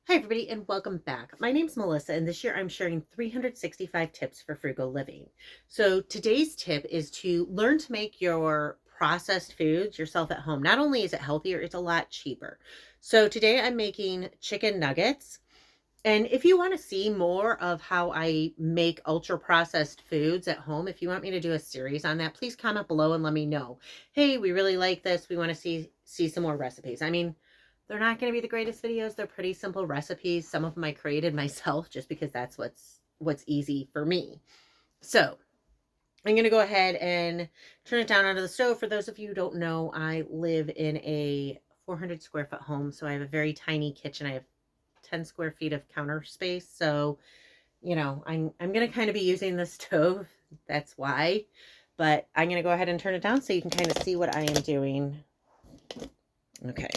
Hi, everybody, and welcome back. My name's Melissa, and this year I'm sharing 365 tips for frugal living. So, today's tip is to learn to make your processed foods yourself at home. Not only is it healthier, it's a lot cheaper. So, today I'm making chicken nuggets. And if you want to see more of how I make ultra processed foods at home, if you want me to do a series on that, please comment below and let me know. Hey, we really like this. We want to see some more recipes. I mean, they're not going to be the greatest videos. They're pretty simple recipes. Some of them I created myself just because that's what's easy for me. So, I'm going to go ahead and turn it down onto the stove. For those of you who don't know, I live in a 400 square foot home, so I have a very tiny kitchen. I have 10 square feet of counter space. So, I'm going to kind of be using the stove. That's why. But I'm going to go ahead and turn it down so you can kind of see what I am doing. Okay.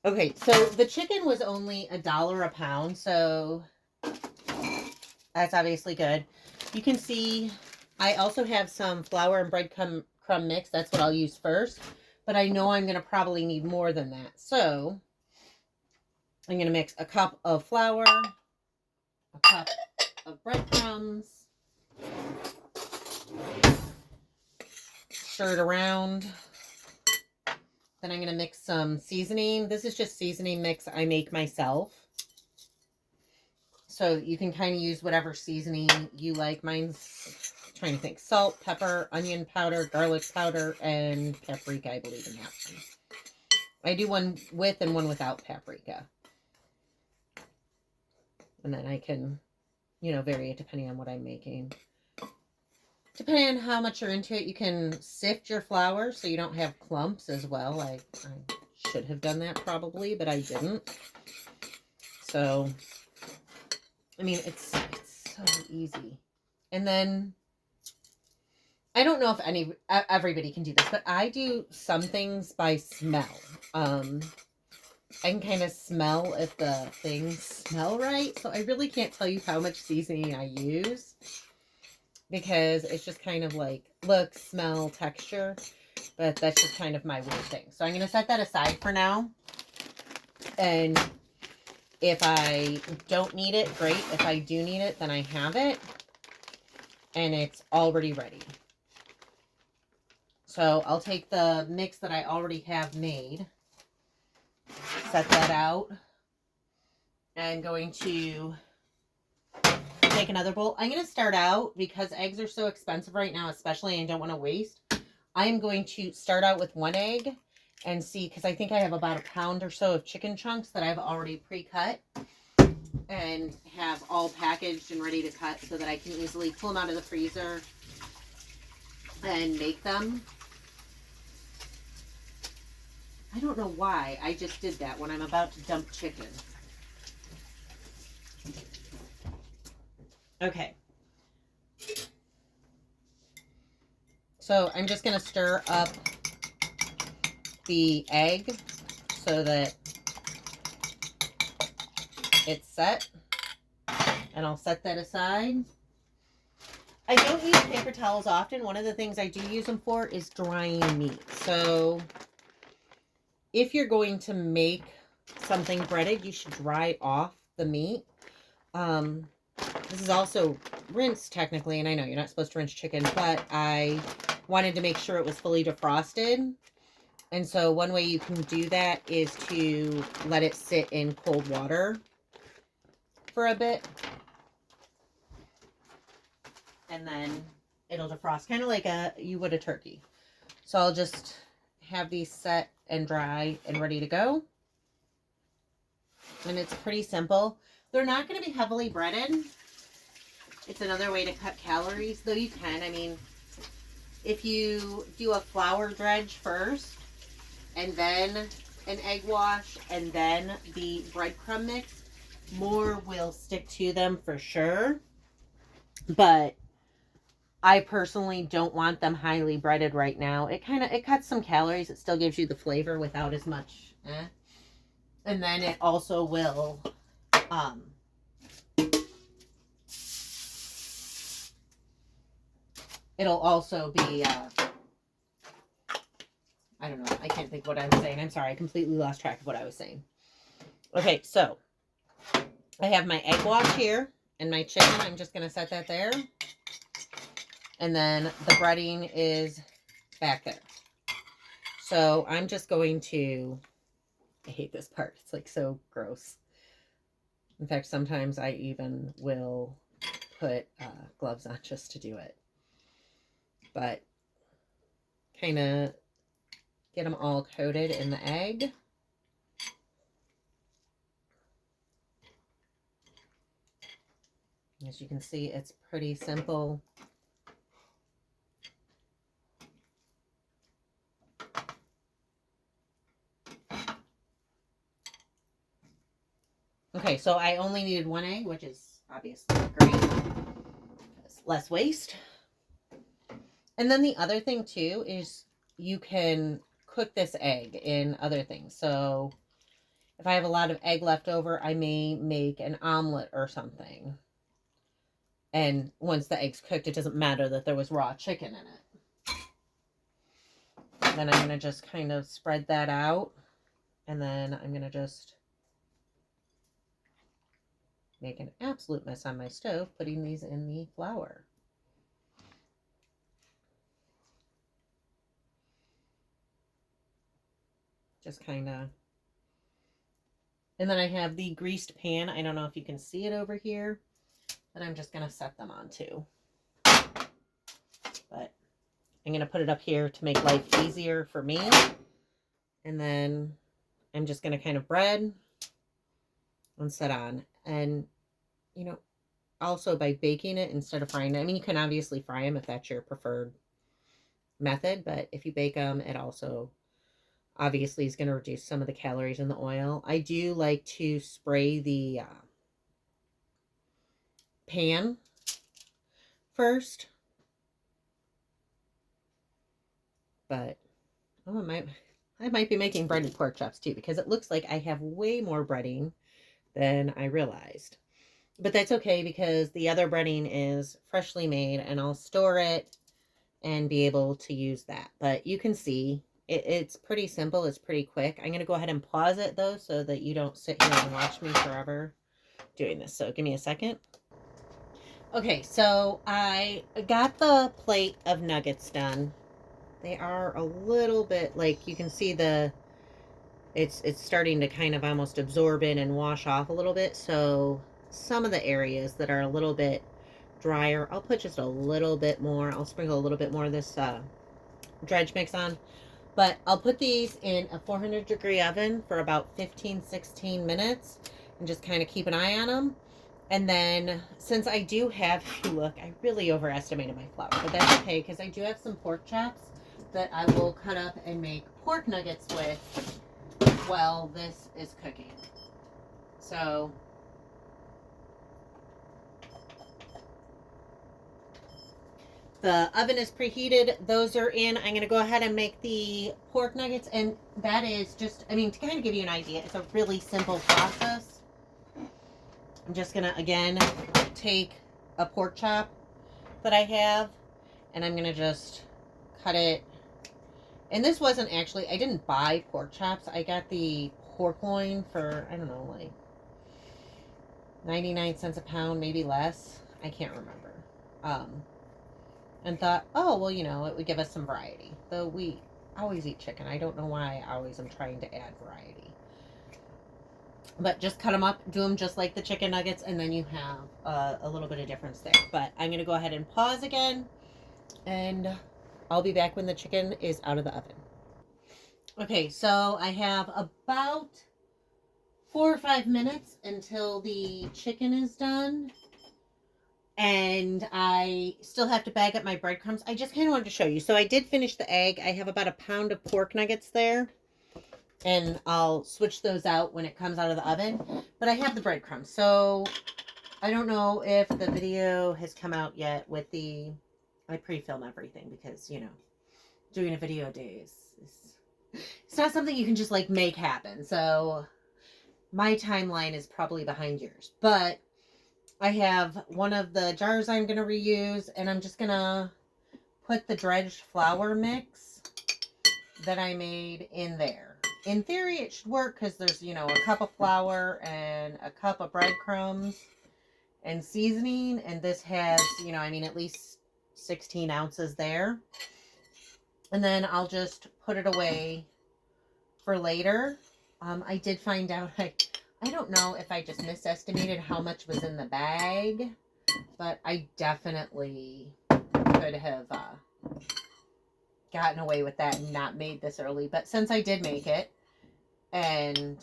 Okay, so the chicken was only $1 a pound, so that's obviously good. You can see I also have some flour and breadcrumb mix. That's what I'll use first, but I know I'm going to probably need more than that. So I'm going to mix a cup of flour, a cup of breadcrumbs, stir it around. Then I'm going to mix some seasoning. This is just seasoning mix I make myself. So you can kind of use whatever seasoning you like. Mine's, trying to think, salt, pepper, onion powder, garlic powder, and paprika, I believe in that one. I do one with and one without paprika. And then I can, vary it depending on what I'm making. Depending on how much you're into it, you can sift your flour so you don't have clumps as well. I should have done that probably, but I didn't. So, I mean, it's so easy. And then, I don't know if everybody can do this, but I do some things by smell. I can kind of smell if the things smell right. So I really can't tell you how much seasoning I use, because it's just kind of like look, smell, texture, but that's just kind of my weird thing. So I'm going to set that aside for now. And if I don't need it, great. If I do need it, then I have it. And it's already ready. So I'll take the mix that I already have made, set that out. I'm going to take another bowl. I'm going to start out, because eggs are so expensive right now, especially, and I don't want to waste. I am going to start out with one egg and see, because I think I have about a pound or so of chicken chunks that I've already pre-cut and have all packaged and ready to cut so that I can easily pull them out of the freezer and make them. I don't know why I just did that when I'm about to dump chicken. Okay. So I'm just going to stir up the egg so that it's set. And I'll set that aside. I don't use paper towels often. One of the things I do use them for is drying meat. So if you're going to make something breaded, you should dry off the meat. This is also rinsed technically, and I know you're not supposed to rinse chicken, but I wanted to make sure it was fully defrosted. And so one way you can do that is to let it sit in cold water for a bit. And then it'll defrost, kind of like you would a turkey. So I'll just have these set and dry and ready to go. And it's pretty simple. They're not going to be heavily breaded. It's another way to cut calories, though you can. I mean, if you do a flour dredge first, and then an egg wash, and then the breadcrumb mix, more will stick to them for sure. But I personally don't want them highly breaded right now. It cuts some calories. It still gives you the flavor without as much. And then it also will it'll also be I don't know. I can't think what I was saying. I'm sorry. I completely lost track of what I was saying. Okay, so I have my egg wash here and my chicken. I'm just going to set that there. And then the breading is back there. So I'm just going to, I hate this part. It's like so gross. In fact, sometimes I even will put gloves on just to do it. But kind of get them all coated in the egg. As you can see, it's pretty simple. Okay, so I only needed one egg, which is obviously great. Less waste. And then the other thing too is you can cook this egg in other things. So if I have a lot of egg left over, I may make an omelet or something. And once the egg's cooked, it doesn't matter that there was raw chicken in it. Then I'm going to just kind of spread that out. And then I'm going to just make an absolute mess on my stove, putting these in the flour. Just kind of. And then I have the greased pan. I don't know if you can see it over here, that I'm just going to set them on too. But I'm going to put it up here to make life easier for me. And then I'm just going to kind of bread and set on. And, you know, also by baking it instead of frying it, I mean, you can obviously fry them if that's your preferred method, but if you bake them, it also obviously is going to reduce some of the calories in the oil. I do like to spray the pan first, but oh, I might be making breaded pork chops too, because it looks like I have way more breading than I realized. But that's okay, because the other breading is freshly made and I'll store it and be able to use that. But you can see it's pretty simple. It's pretty quick. I'm going to go ahead and pause it though, so that you don't sit here and watch me forever doing this. So give me a second. Okay, so I got the plate of nuggets done. They are a little bit, like, you can see it's starting to kind of almost absorb in and wash off a little bit. So some of the areas that are a little bit drier, I'll put just a little bit more. I'll sprinkle a little bit more of this dredge mix on. But I'll put these in a 400-degree oven for about 15-16 minutes and just kind of keep an eye on them. And then, since I do have, look, I really overestimated my flour, but that's okay, because I do have some pork chops that I will cut up and make pork nuggets with while this is cooking. So the oven is preheated. Those are in. I'm going to go ahead and make the pork nuggets. And that is just, I mean, to kind of give you an idea, it's a really simple process. I'm just going to, again, take a pork chop that I have, and I'm going to just cut it. And this wasn't actually, I didn't buy pork chops. I got the pork loin for, I don't know, like 99 cents a pound, maybe less. I can't remember. And thought, oh, well, you know, it would give us some variety. Though we always eat chicken. I don't know why I always am trying to add variety. But just cut them up, do them just like the chicken nuggets, and then you have a little bit of difference there. But I'm going to go ahead and pause again, and I'll be back when the chicken is out of the oven. Okay, so I have about 4 or 5 minutes until the chicken is done. And I still have to bag up my breadcrumbs. I just kind of wanted to show you. So I did finish the egg. I have about a pound of pork nuggets there. And I'll switch those out when it comes out of the oven. But I have the breadcrumbs. So I don't know if the video has come out yet with the... I pre-film everything because, you know, doing a video a day is it's not something you can just, like, make happen. So my timeline is probably behind yours. But I have one of the jars I'm going to reuse, and I'm just going to put the dredged flour mix that I made in there. In theory, it should work because there's, you know, a cup of flour and a cup of breadcrumbs and seasoning. And this has, you know, I mean, at least 16 ounces there. And then I'll just put it away for later. I did find out, I don't know if I just misestimated how much was in the bag, but I definitely could have gotten away with that and not made this early. But since I did make it, and,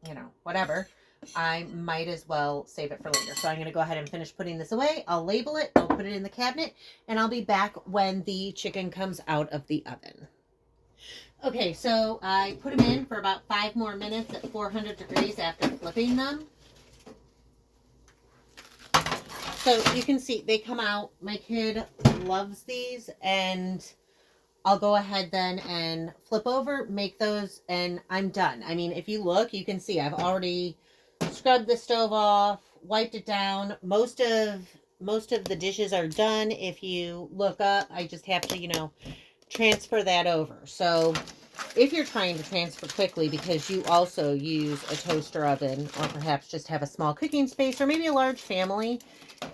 you know, whatever, I might as well save it for later. So I'm going to go ahead and finish putting this away. I'll label it, I'll put it in the cabinet, and I'll be back when the chicken comes out of the oven. Okay, so I put them in for about 5 more minutes at 400 degrees after flipping them. So you can see they come out. My kid loves these, and I'll go ahead then and flip over, make those, and I'm done. I mean, if you look, you can see I've already scrubbed the stove off, wiped it down. Most of the dishes are done. If you look up, I just have to, you know, transfer that over. So if you're trying to transfer quickly because you also use a toaster oven, or perhaps just have a small cooking space, or maybe a large family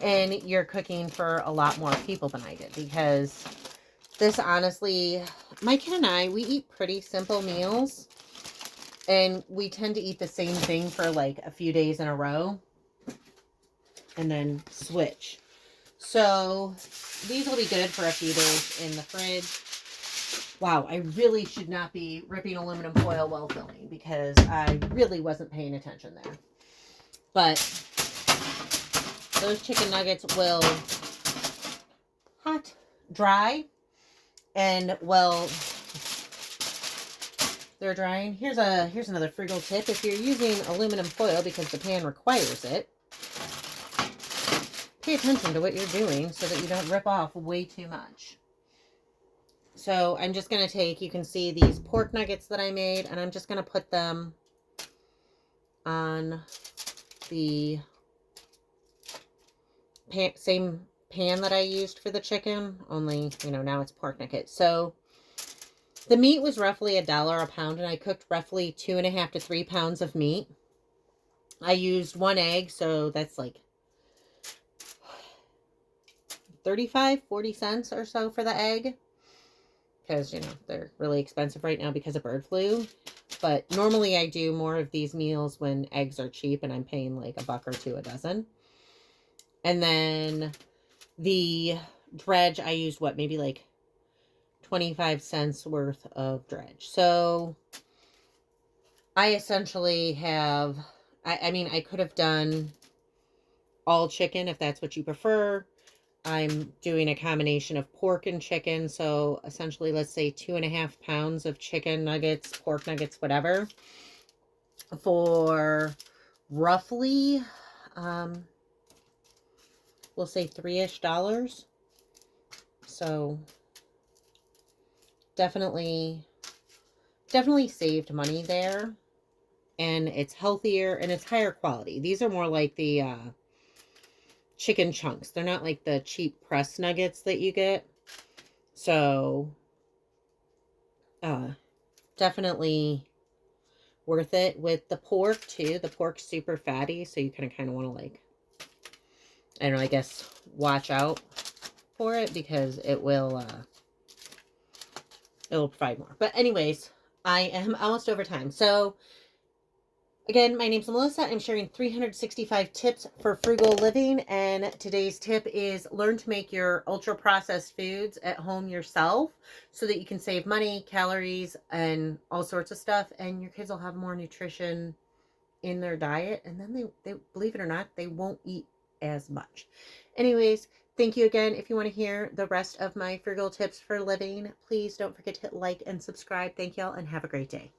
and you're cooking for a lot more people than I did, because this, honestly, my kid and I, we eat pretty simple meals, and we tend to eat the same thing for like a few days in a row and then switch. So these will be good for a few days in the fridge. Wow, I really should not be ripping aluminum foil while filming because I really wasn't paying attention there. But those chicken nuggets will hot, dry, and well, they're drying. Here's another frugal tip. If you're using aluminum foil because the pan requires it, pay attention to what you're doing so that you don't rip off way too much. So I'm just going to take, you can see these pork nuggets that I made, and I'm just going to put them on the same pan that I used for the chicken, only, you know, now it's pork nuggets. So the meat was roughly $1 a pound, and I cooked roughly 2.5 to 3 pounds of meat. I used 1 egg, so that's like 40 cents or so for the egg. Because, you know, they're really expensive right now because of bird flu. But normally I do more of these meals when eggs are cheap and I'm paying like $1 or $2 a dozen. And then the dredge, I used what, maybe like 25 cents worth of dredge. So I essentially have, I mean, I could have done all chicken if that's what you prefer. I'm doing a combination of pork and chicken. So essentially, let's say 2.5 pounds of chicken nuggets, pork nuggets, whatever, for roughly, we'll say $3-ish. So definitely saved money there, and it's healthier and it's higher quality. These are more like the, chicken chunks. They're not like the cheap pressed nuggets that you get. So definitely worth it. With the pork too, the pork's super fatty, so you kind of want to, like, I don't know, I guess watch out for it because it will provide more. But anyways, I am almost over time. So again, my name's Melissa. I'm sharing 365 tips for frugal living, and today's tip is learn to make your ultra-processed foods at home yourself so that you can save money, calories, and all sorts of stuff, and your kids will have more nutrition in their diet, and then they believe it or not, they won't eat as much. Anyways, thank you again. If you want to hear the rest of my frugal tips for living, please don't forget to hit like and subscribe. Thank y'all, and have a great day.